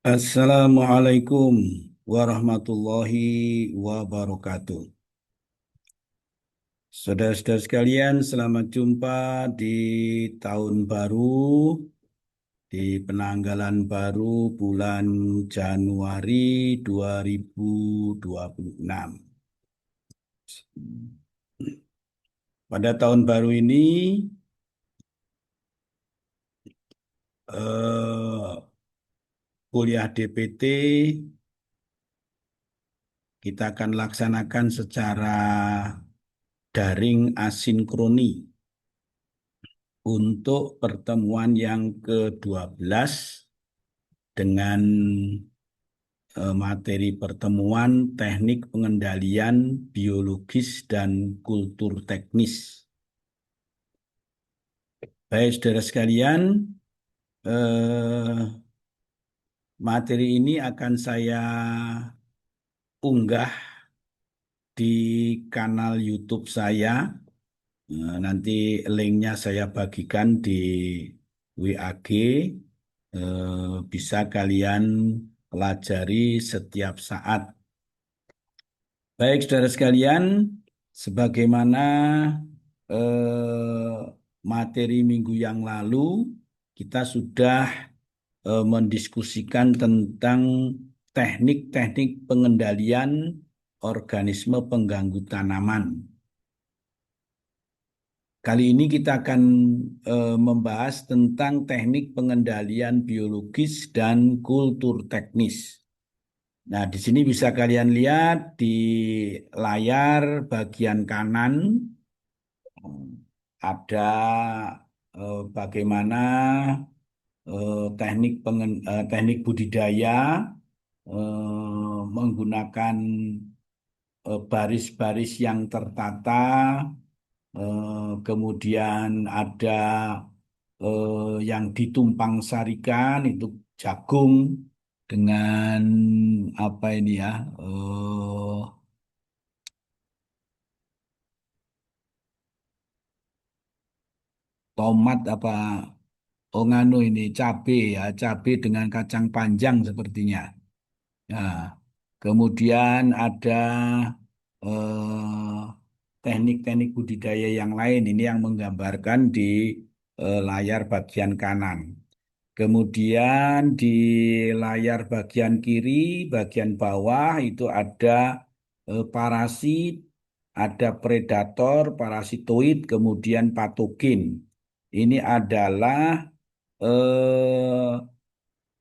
Assalamualaikum warahmatullahi wabarakatuh. Saudara-saudara sekalian, selamat jumpa di tahun baru, di penanggalan baru bulan Januari 2026. Pada tahun baru ini, kuliah DPT kita akan laksanakan secara daring asinkroni untuk pertemuan yang ke-12 dengan materi pertemuan teknik pengendalian biologis dan kultur teknis. Baik, saudara sekalian, eh, materi ini akan saya unggah di kanal YouTube saya. Nanti linknya saya bagikan di WAG. Bisa kalian pelajari setiap saat. Baik, saudara sekalian, sebagaimana materi minggu yang lalu, kita sudah mendiskusikan tentang teknik-teknik pengendalian organisme pengganggu tanaman. Kali ini kita akan membahas tentang teknik pengendalian biologis dan kultur teknis. Nah, di sini bisa kalian lihat di layar bagian kanan ada bagaimana teknik budidaya menggunakan baris-baris yang tertata, kemudian ada yang ditumpang sarikan itu jagung dengan apa ini ya, tomat apa, oh nganu ini cabe ya, cabe dengan kacang panjang sepertinya. Nah, kemudian ada teknik-teknik budidaya yang lain ini yang menggambarkan di layar bagian kanan. Kemudian di layar bagian kiri, bagian bawah itu ada parasit, ada predator, parasitoid, kemudian patogen. Ini adalah eh,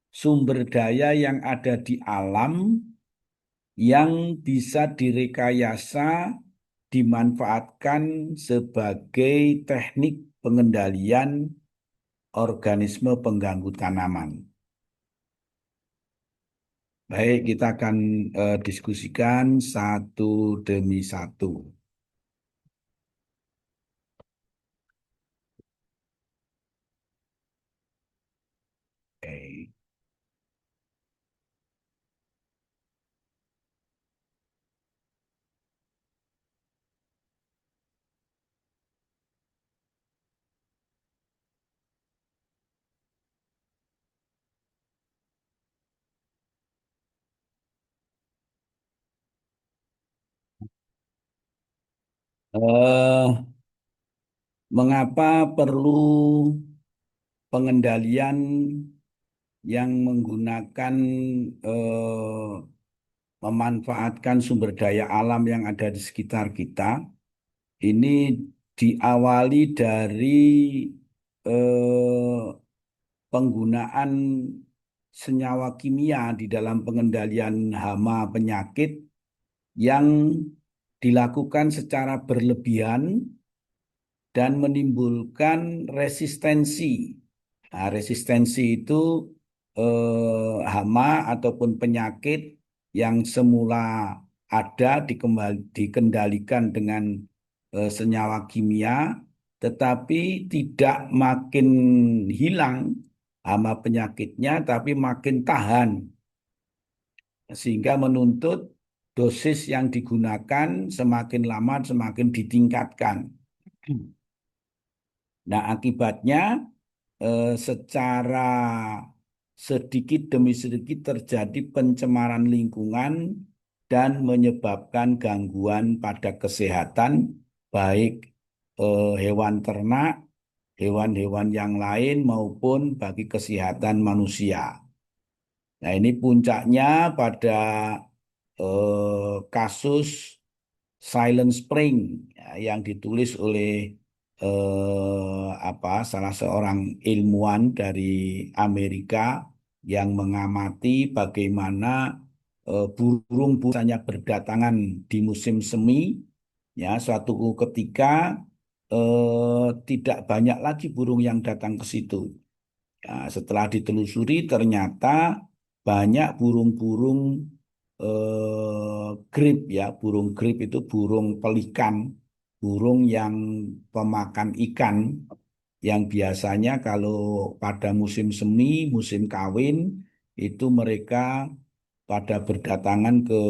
sumber daya yang ada di alam yang bisa direkayasa dimanfaatkan sebagai teknik pengendalian organisme pengganggu tanaman. Baik, kita akan diskusikan satu demi satu. Oke. Eh, Mengapa perlu pengendalian yang menggunakan memanfaatkan sumber daya alam yang ada di sekitar kita? Ini diawali dari penggunaan senyawa kimia di dalam pengendalian hama penyakit yang dilakukan secara berlebihan dan menimbulkan resistensi. Nah, resistensi itu hama ataupun penyakit yang semula ada dikendalikan dengan senyawa kimia, tetapi tidak makin hilang hama penyakitnya, tapi makin tahan, sehingga menuntut dosis yang digunakan semakin lama semakin ditingkatkan. Nah, akibatnya secara sedikit demi sedikit terjadi pencemaran lingkungan dan menyebabkan gangguan pada kesehatan baik hewan ternak, hewan-hewan yang lain maupun bagi kesehatan manusia. Nah, ini puncaknya pada kasus Silent Spring ya, yang ditulis oleh salah seorang ilmuwan dari Amerika yang mengamati bagaimana burung busanya berdatangan di musim semi. Ya, suatu ketika tidak banyak lagi burung yang datang ke situ. Ya, setelah ditelusuri ternyata banyak burung-burung grip ya, burung grip itu burung pelikan, burung yang pemakan ikan yang biasanya kalau pada musim semi, musim kawin itu mereka pada berdatangan ke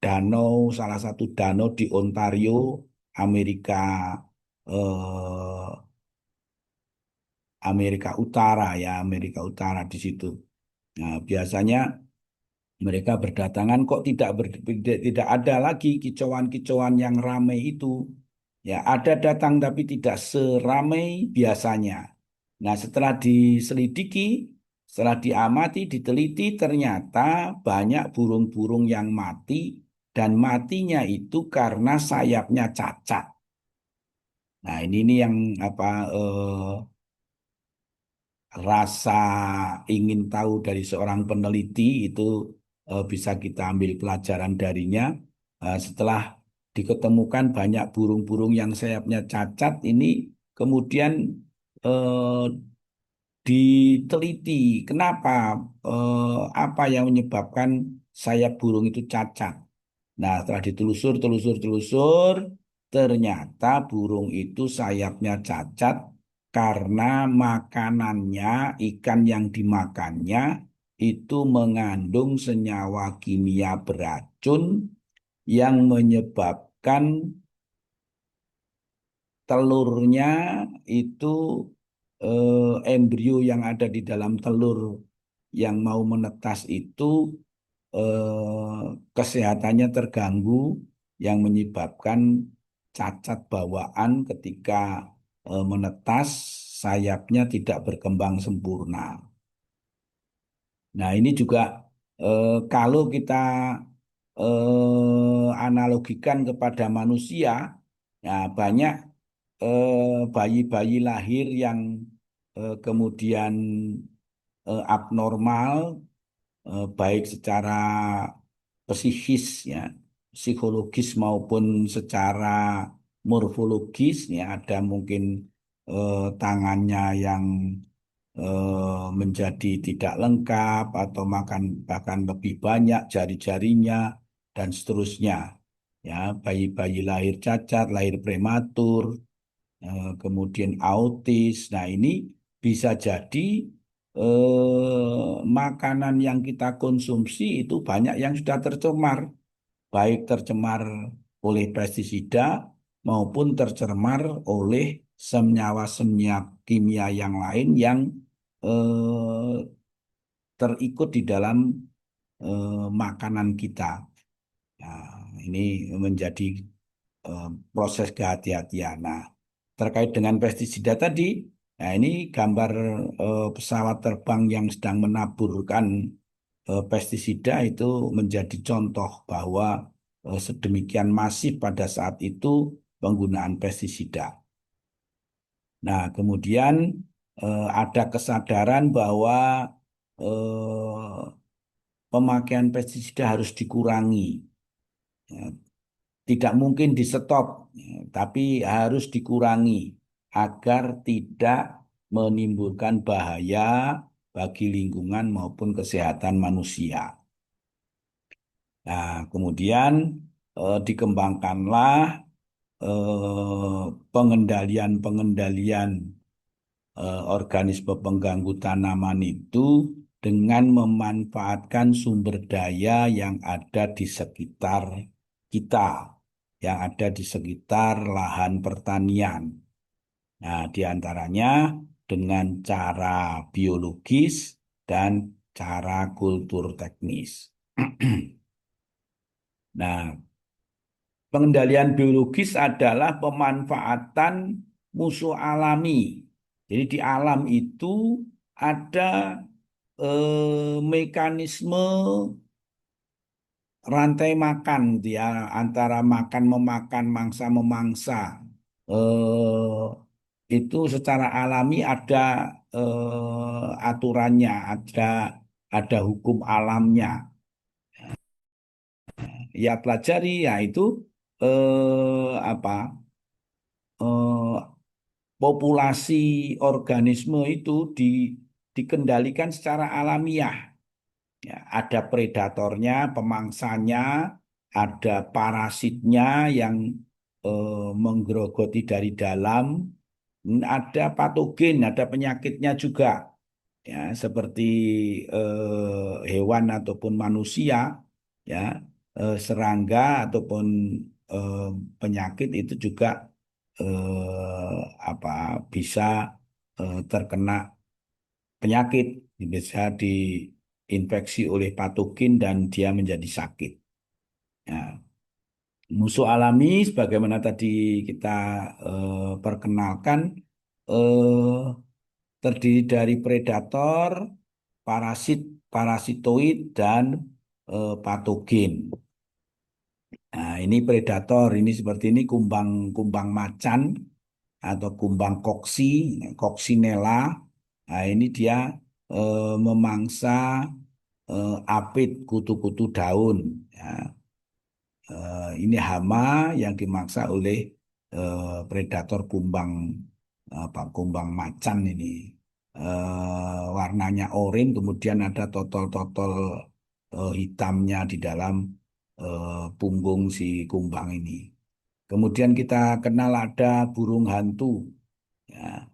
danau, salah satu danau di Ontario, Amerika eh, Amerika Utara ya, Amerika Utara di situ. Nah, biasanya mereka berdatangan kok tidak ada lagi kicauan-kicauan yang ramai itu. Ya, ada datang tapi tidak seramai biasanya. Nah, setelah diselidiki, setelah diamati, diteliti, ternyata banyak burung-burung yang mati dan matinya itu karena sayapnya cacat. Nah, ini yang apa rasa ingin tahu dari seorang peneliti itu bisa kita ambil pelajaran darinya. Setelah diketemukan banyak burung-burung yang sayapnya cacat, ini kemudian eh, diteliti kenapa, apa yang menyebabkan sayap burung itu cacat. Nah, setelah ditelusur, telusur, ternyata burung itu sayapnya cacat karena makanannya, ikan yang dimakannya itu mengandung senyawa kimia beracun yang menyebabkan telurnya itu embrio yang ada di dalam telur yang mau menetas itu kesehatannya terganggu yang menyebabkan cacat bawaan ketika menetas sayapnya tidak berkembang sempurna. Nah, ini juga kalau kita analogikan kepada manusia, ya banyak bayi-bayi lahir yang kemudian abnormal, baik secara psikis ya, psikologis maupun secara morfologis ya, ada mungkin tangannya yang menjadi tidak lengkap atau makan bahkan lebih banyak jari-jarinya dan seterusnya. Ya, bayi-bayi lahir cacat, lahir prematur, kemudian autis. Nah, ini bisa jadi makanan yang kita konsumsi itu banyak yang sudah tercemar, baik tercemar oleh pestisida maupun tercemar oleh senyawa-senyawa kimia yang lain yang terikut di dalam makanan kita. Nah, ini menjadi proses kehati-hatian. Nah, terkait dengan pestisida tadi, nah ini gambar pesawat terbang yang sedang menaburkan pestisida itu menjadi contoh bahwa sedemikian masif pada saat itu penggunaan pestisida. Nah, kemudian ada kesadaran bahwa pemakaian pestisida harus dikurangi. Ya, tidak mungkin di stop, ya, tapi harus dikurangi agar tidak menimbulkan bahaya bagi lingkungan maupun kesehatan manusia. Nah, kemudian dikembangkanlah pengendalian-pengendalian organisme pengganggu tanaman itu dengan memanfaatkan sumber daya yang ada di sekitar kita, yang ada di sekitar lahan pertanian. Nah, di antaranya dengan cara biologis, dan cara kultur teknis. Nah, pengendalian biologis adalah pemanfaatan musuh alami. Jadi di alam itu ada mekanisme rantai makan gitu ya, antara makan memakan, mangsa memangsa. Itu secara alami ada aturannya, ada hukum alamnya. Ya pelajari ya itu apa eh, populasi organisme itu dikendalikan secara alamiah. Ya, ada predatornya, pemangsanya, ada parasitnya yang menggerogoti dari dalam, ada patogen, ada penyakitnya juga. Ya, seperti hewan ataupun manusia, ya, serangga ataupun eh, penyakit itu juga apa bisa terkena penyakit, bisa diinfeksi oleh patogen dan dia menjadi sakit. Ya, musuh alami, sebagaimana tadi kita perkenalkan, eh, terdiri dari predator, parasit, parasitoid, dan patogen. Nah, ini predator, ini seperti ini kumbang macan atau kumbang koksi, koksinella. Nah, ini dia memangsa apit, kutu-kutu daun. Ya. Ini hama yang dimangsa oleh predator kumbang macan ini. Warnanya oranye, kemudian ada totol-totol hitamnya di dalam punggung si kumbang ini. Kemudian kita kenal ada burung hantu. Ya,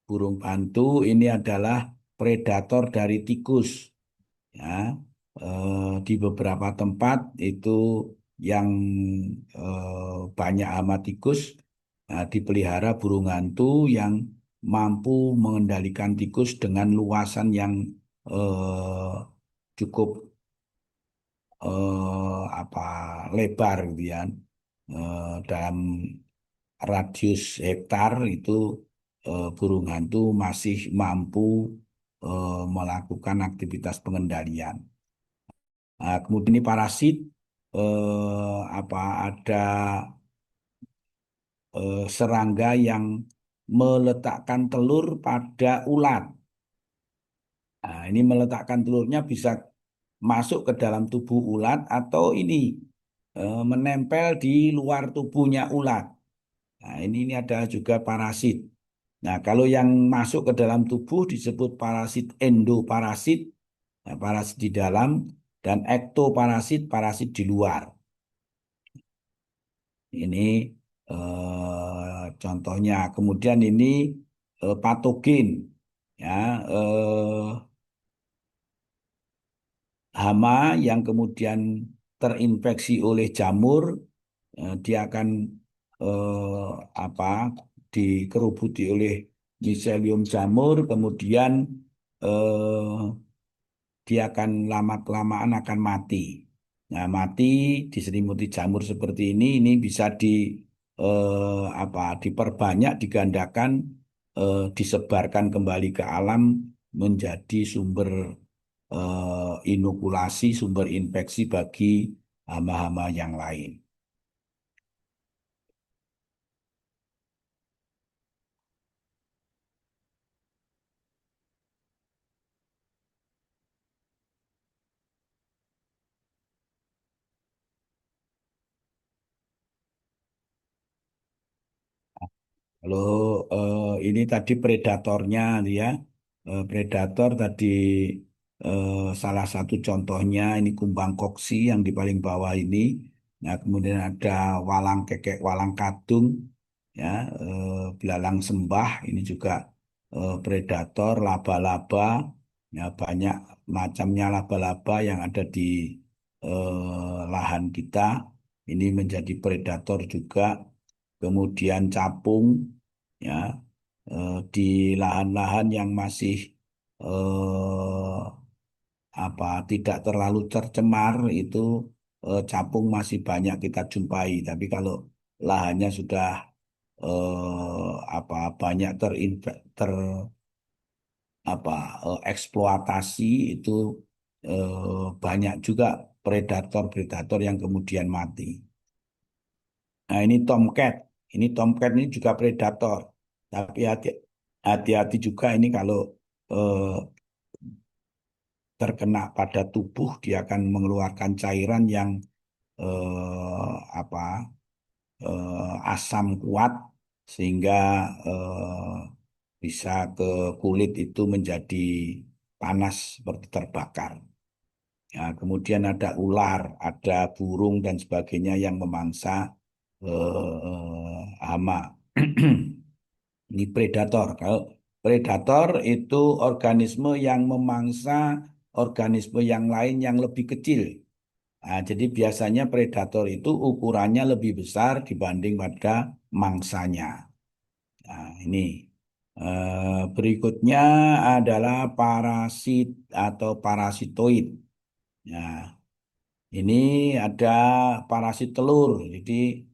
burung hantu ini adalah predator dari tikus. Ya, di beberapa tempat itu yang banyak hama tikus, nah, dipelihara burung hantu yang mampu mengendalikan tikus dengan luasan yang eh, cukup apa lebar gitu ya. Dalam radius hektar itu burung hantu masih mampu melakukan aktivitas pengendalian. Nah, kemudian ini parasit apa ada serangga yang meletakkan telur pada ulat. Nah, ini meletakkan telurnya bisa masuk ke dalam tubuh ulat atau ini menempel di luar tubuhnya ulat. Nah, ini ada juga parasit. Nah, kalau yang masuk ke dalam tubuh disebut parasit endoparasit, nah, parasit di dalam, dan ektoparasit, parasit di luar. Ini contohnya. Kemudian ini patogen, ya, hama yang kemudian terinfeksi oleh jamur, dia akan apa dikerubuti oleh miselium jamur, kemudian eh, dia akan lama-kelamaan akan mati. Nah, mati diselimuti jamur seperti ini bisa diperbanyak, digandakan, disebarkan kembali ke alam menjadi sumber inokulasi, sumber infeksi bagi hama-hama yang lain. Kalau ini tadi predatornya ya, predator tadi salah satu contohnya ini kumbang koksi yang di paling bawah ini. Nah, kemudian ada walang kekek, walang kadung, ya, belalang sembah ini juga predator, laba-laba, ya banyak macamnya laba-laba yang ada di lahan kita. Ini menjadi predator juga. Kemudian capung, ya, di lahan-lahan yang masih tidak terlalu tercemar itu capung masih banyak kita jumpai. Tapi kalau lahannya sudah banyak apa eksploitasi itu banyak juga predator-predator yang kemudian mati. Nah, ini tomcat. Ini tomcat ini juga predator. Tapi hati-hati juga ini kalau eh, terkena pada tubuh dia akan mengeluarkan cairan yang eh, apa asam kuat sehingga eh, bisa ke kulit itu menjadi panas seperti terbakar. Ya, kemudian ada ular, ada burung dan sebagainya yang memangsa hama. Ini predator. Kalau predator itu organisme yang memangsa organisme yang lain yang lebih kecil. Nah, jadi biasanya predator itu ukurannya lebih besar dibanding pada mangsanya. Nah, ini berikutnya adalah parasit atau parasitoid. Nah, ini ada parasit telur. Jadi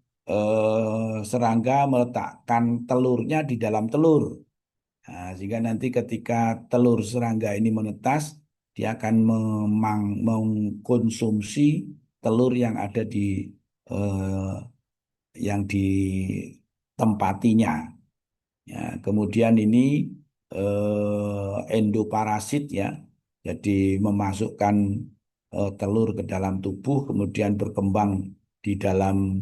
serangga meletakkan telurnya di dalam telur. Nah, sehingga nanti ketika telur serangga ini menetas, dia akan mengkonsumsi telur yang ada di eh, yang ditempatinya. Ya, kemudian ini endoparasit ya, jadi memasukkan telur ke dalam tubuh, kemudian berkembang di dalam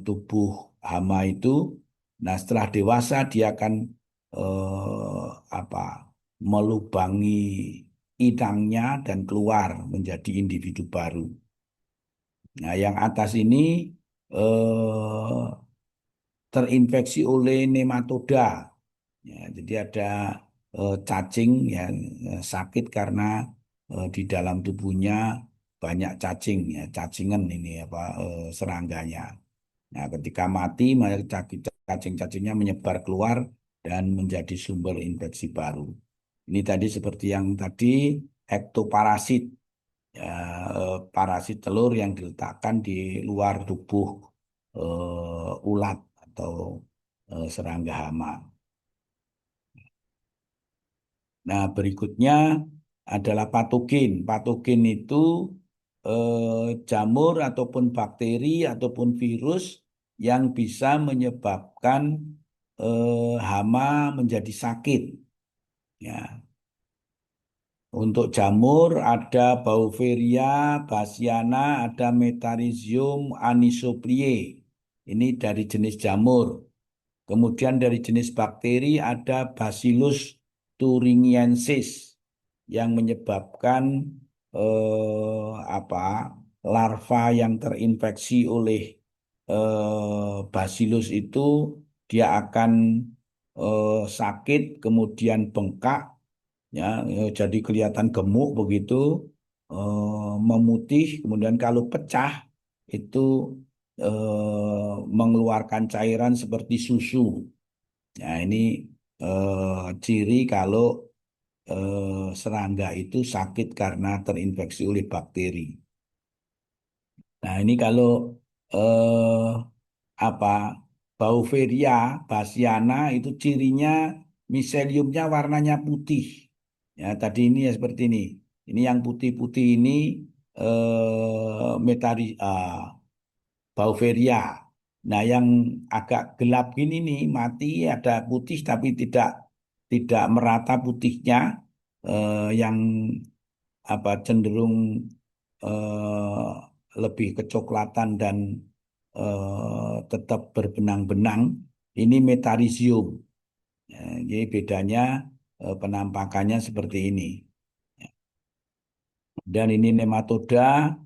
tubuh hama itu. Nah, setelah dewasa dia akan eh, apa melubangi inangnya dan keluar menjadi individu baru. Nah, yang atas ini eh, terinfeksi oleh nematoda. Ya, jadi ada cacing yang sakit karena di dalam tubuhnya banyak cacing, ya, cacingan ini serangganya. Nah, ketika mati, maka cacing-cacingnya menyebar keluar dan menjadi sumber infeksi baru. Ini tadi seperti yang tadi ektoparasit, ya, parasit telur yang diletakkan di luar tubuh ulat atau serangga hama. Nah, berikutnya adalah patogen. Patogen itu jamur ataupun bakteri ataupun virus yang bisa menyebabkan hama menjadi sakit. Ya, untuk jamur ada Beauveria, Bassiana, ada Metarhizium anisoplie. Ini dari jenis jamur. Kemudian dari jenis bakteri ada Bacillus thuringiensis yang menyebabkan eh, apa larva yang terinfeksi oleh Bacillus itu dia akan sakit kemudian bengkak ya jadi kelihatan gemuk begitu memutih kemudian kalau pecah itu mengeluarkan cairan seperti susu. Nah, ini ciri kalau serangga itu sakit karena terinfeksi oleh bakteri. Nah, ini kalau eh, apa Beauveria, Bassiana itu cirinya miseliumnya warnanya putih. Ya, tadi ini ya seperti ini. Ini yang putih-putih ini Beauveria. Nah, yang agak gelap gini nih mati ada putih tapi tidak merata putihnya yang cenderung lebih kecoklatan dan tetap berbenang-benang. Ini metarhizium. Ya, jadi bedanya penampakannya seperti ini. Dan ini nematoda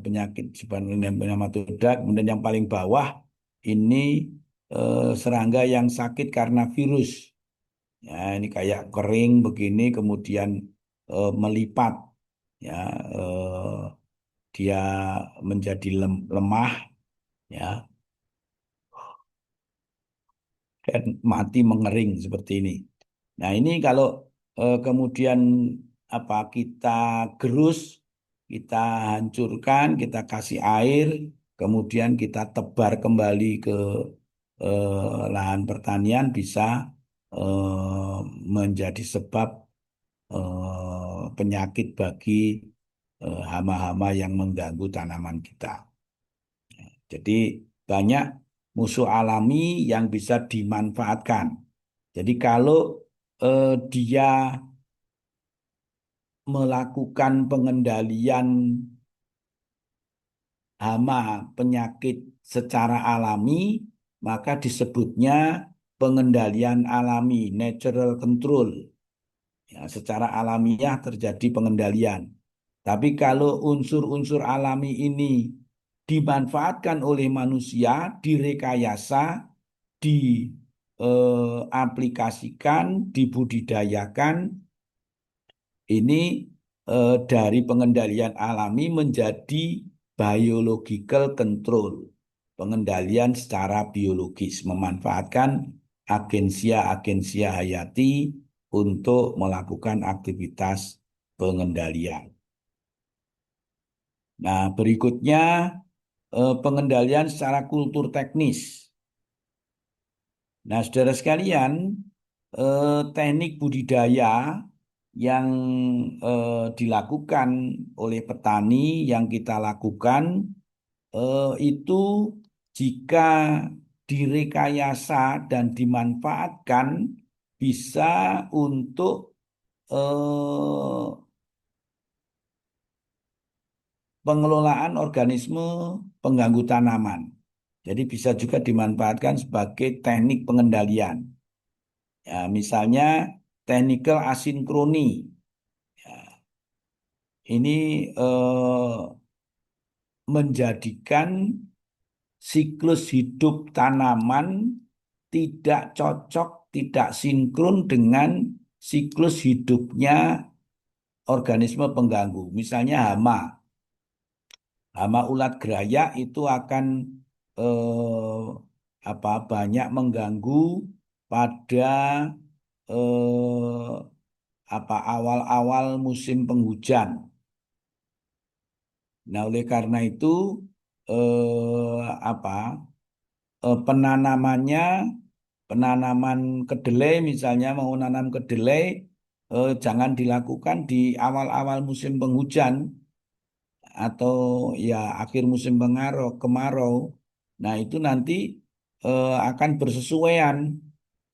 penyakit sebenarnya nematoda. Kemudian yang paling bawah ini serangga yang sakit karena virus. Ya, ini kayak kering begini, kemudian melipat. Ya, dia menjadi lemah, ya, dan mati mengering seperti ini. Nah, ini kalau kemudian apa kita gerus, kita hancurkan, kita kasih air, kemudian kita tebar kembali ke lahan pertanian bisa menjadi sebab penyakit bagi hama-hama yang mengganggu tanaman kita. Jadi banyak musuh alami yang bisa dimanfaatkan. Jadi kalau dia melakukan pengendalian hama penyakit secara alami, maka disebutnya pengendalian alami, natural control. Ya, secara alamiah terjadi pengendalian. Tapi kalau unsur-unsur alami ini dimanfaatkan oleh manusia, direkayasa, diaplikasikan, dibudidayakan, ini dari pengendalian alami menjadi biological control, pengendalian secara biologis, memanfaatkan agensia-agensia hayati untuk melakukan aktivitas pengendalian. Nah, berikutnya pengendalian secara kultur teknis. Nah, saudara sekalian, teknik budidaya yang dilakukan oleh petani yang kita lakukan itu jika direkayasa dan dimanfaatkan bisa untuk pengelolaan organisme pengganggu tanaman. Jadi bisa juga dimanfaatkan sebagai teknik pengendalian. Ya, misalnya technical asinkroni. Ya, ini menjadikan siklus hidup tanaman tidak cocok, tidak sinkron dengan siklus hidupnya organisme pengganggu. Misalnya hama. Hama ulat gerayak itu akan banyak mengganggu pada eh, awal-awal musim penghujan. Nah, oleh karena itu eh, apa penanamannya, penanaman kedelai misalnya mau nanam kedelai jangan dilakukan di awal-awal musim penghujan atau ya akhir musim kemarau. Nah, itu nanti akan bersesuaian,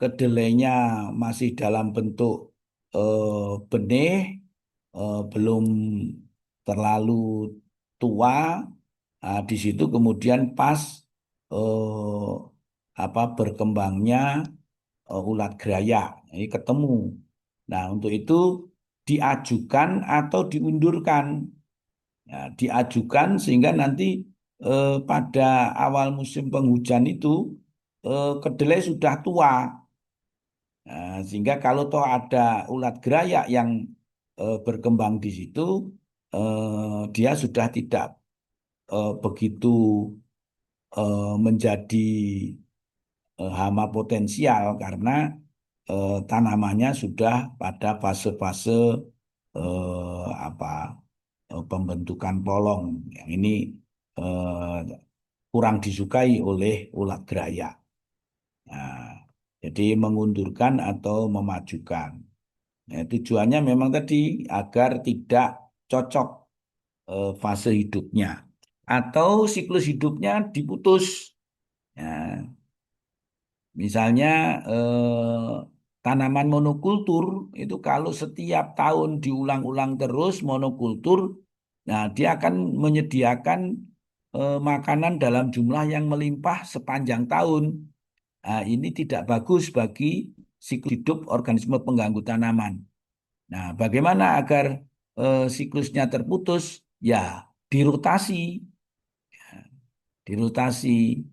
kedelainya masih dalam bentuk benih, belum terlalu tua. Nah, di situ kemudian pas berkembangnya ulat geraya, ini ketemu. Nah, untuk itu diajukan atau diundurkan. Ya, diajukan sehingga nanti pada awal musim penghujan itu kedelai sudah tua. Nah, sehingga kalau toh ada ulat gerayak yang berkembang di situ, dia sudah tidak begitu menjadi hama potensial karena tanamannya sudah pada fase-fase pembentukan polong. Yang ini eh, kurang disukai oleh ulat gerayak. Nah, jadi mengundurkan atau memajukan. Nah, tujuannya memang tadi agar tidak cocok fase hidupnya atau siklus hidupnya diputus. Nah, misalnya tanaman monokultur itu kalau setiap tahun diulang-ulang terus monokultur, nah dia akan menyediakan makanan dalam jumlah yang melimpah sepanjang tahun. Nah, ini tidak bagus bagi siklus hidup organisme pengganggu tanaman. Nah, bagaimana agar siklusnya terputus? Ya, dirotasi, dirotasi.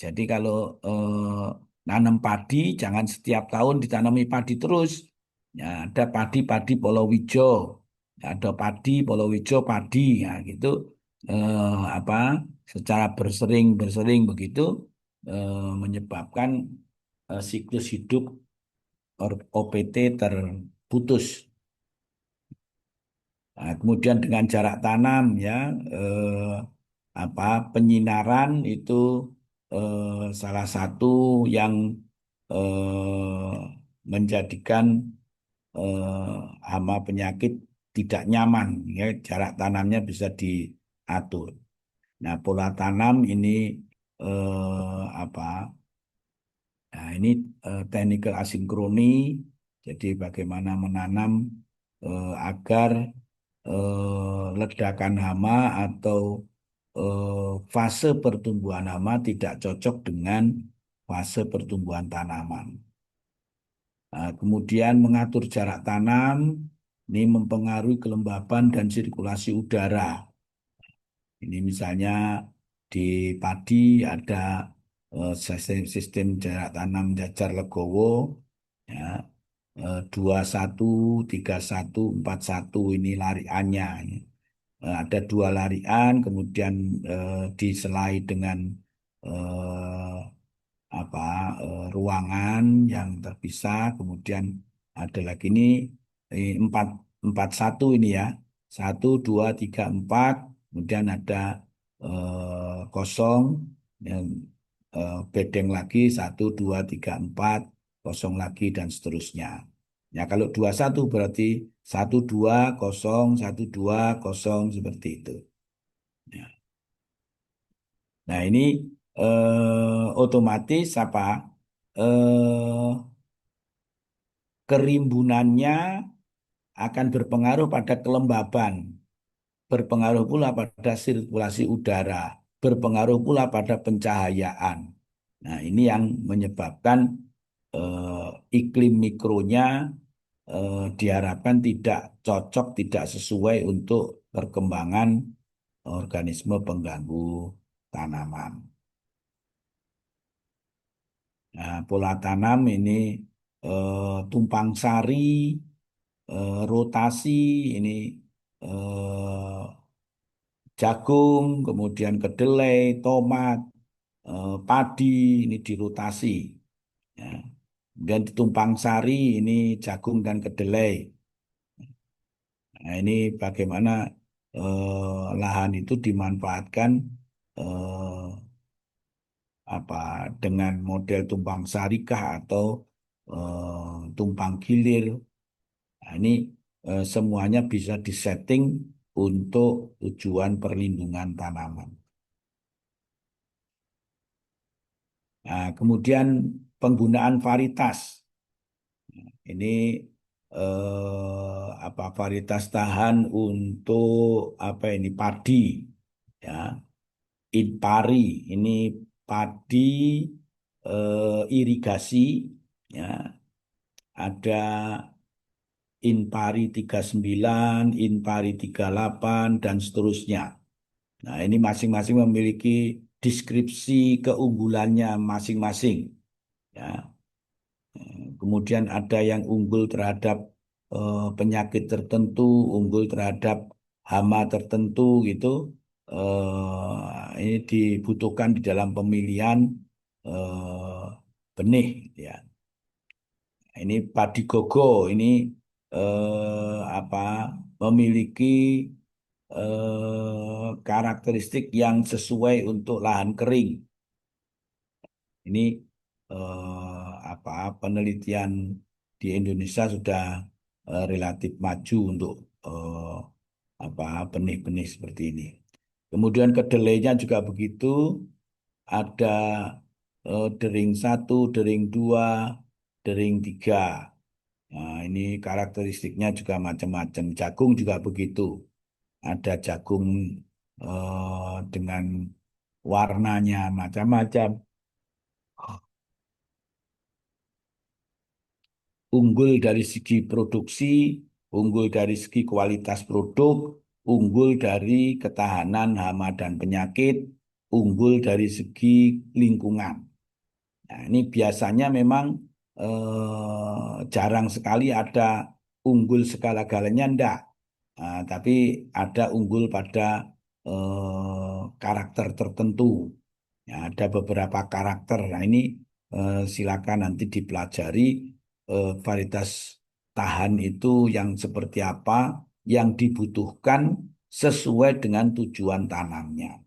Jadi kalau nanam padi jangan setiap tahun ditanami padi terus. Ya, ada padi-padi palawija, ada padi palawija padi, ya gitu. Eh, apa Secara bersering begitu menyebabkan siklus hidup OPT terputus. Nah, kemudian dengan jarak tanam ya, eh, apa penyinaran itu salah satu yang menjadikan hama penyakit tidak nyaman, ya, jarak tanamnya bisa diatur. Nah, pola tanam ini apa? Nah, ini technical asinkroni. Jadi bagaimana menanam agar ledakan hama atau fase pertumbuhan hama tidak cocok dengan fase pertumbuhan tanaman. Nah, kemudian mengatur jarak tanam ini mempengaruhi kelembapan dan sirkulasi udara. Ini misalnya di padi ada sistem jarak tanam jajar legowo, ya, 21, 31, 41 ini lariannya. Ada dua larian, kemudian diselai dengan eh, apa ruangan yang terpisah, kemudian ada lagi ini empat empat satu ini ya, 1, 2, 3, 4, kemudian ada kosong yang bedeng lagi 1, 2, 3, 4 kosong lagi dan seterusnya. Ya kalau 21 berarti 1, 2, 0, 1, 2, 0 seperti itu. Ya. Nah, ini otomatis apa? Eh, Kerimbunannya akan berpengaruh pada kelembaban, berpengaruh pula pada sirkulasi udara, berpengaruh pula pada pencahayaan. Nah, ini yang menyebabkan iklim mikronya diharapkan tidak cocok, tidak sesuai untuk perkembangan organisme pengganggu tanaman. Nah, pola tanam ini tumpang sari, rotasi, ini eh, jagung, kemudian kedelai, tomat, padi, ini dirotasi. Ya. Kemudian ditumpang sari, ini jagung dan kedelai. Nah, ini bagaimana lahan itu dimanfaatkan eh, apa dengan model tumpang sarikah atau tumpang gilir. Nah, ini semuanya bisa disetting untuk tujuan perlindungan tanaman. Nah, kemudian penggunaan varietas. Ini apa varietas tahan untuk apa ini padi ya. Inpari ini padi irigasi ya. Ada Inpari 39, Inpari 38 dan seterusnya. Nah, ini masing-masing memiliki deskripsi keunggulannya masing-masing. Ya, kemudian ada yang unggul terhadap penyakit tertentu, unggul terhadap hama tertentu gitu. Ini dibutuhkan di dalam pemilihan benih, ya. Ini padi gogo ini apa memiliki karakteristik yang sesuai untuk lahan kering. Ini apa penelitian di Indonesia sudah relatif maju untuk apa benih-benih seperti ini. Kemudian kedelainya juga begitu, ada dering 1, dering 2, dering 3. Nah, ini karakteristiknya juga macam-macam. Jagung juga begitu. Ada jagung dengan warnanya macam-macam. Unggul dari segi produksi, unggul dari segi kualitas produk, unggul dari ketahanan hama dan penyakit, unggul dari segi lingkungan. Nah, ini biasanya memang jarang sekali ada unggul segala-galanya, enggak. Nah, tapi ada unggul pada karakter tertentu. Ya, ada beberapa karakter. Nah, ini silakan nanti dipelajari varietas tahan itu yang seperti apa, yang dibutuhkan sesuai dengan tujuan tanamnya.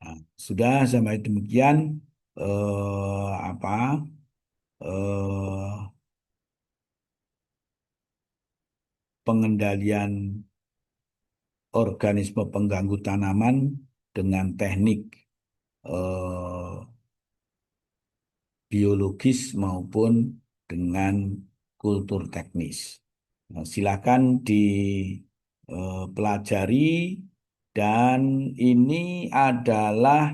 Nah, sudah sampai demikian apa eh, pengendalian organisme pengganggu tanaman dengan teknik eh, biologis maupun dengan kultur teknis. Nah, silakan dipelajari dan ini adalah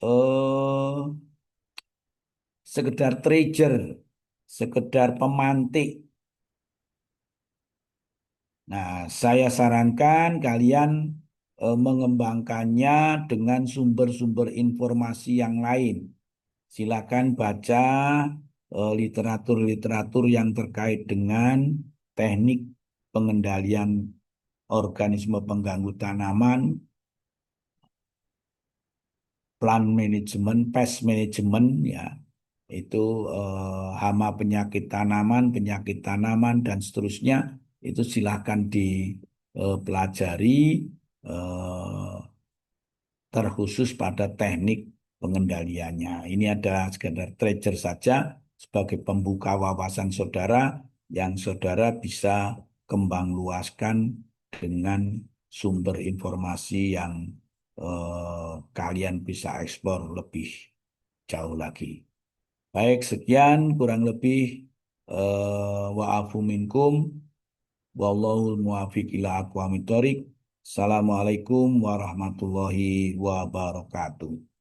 eh, sekedar trigger, sekedar pemantik. Nah, saya sarankan kalian mengembangkannya dengan sumber-sumber informasi yang lain. Silakan baca literatur-literatur yang terkait dengan teknik pengendalian organisme pengganggu tanaman, plant management, pest management, ya, itu hama penyakit tanaman dan seterusnya. Itu silakan dipelajari eh, terkhusus pada teknik pengendaliannya. Ini adalah sekedar treasure saja sebagai pembuka wawasan saudara yang saudara bisa kembang luaskan dengan sumber informasi yang kalian bisa eksplor lebih jauh lagi. Baik, sekian kurang lebih wa'afu minkum. Wallahul muwafiq ila aqwamit thoriq. Assalamualaikum warahmatullahi wabarakatuh.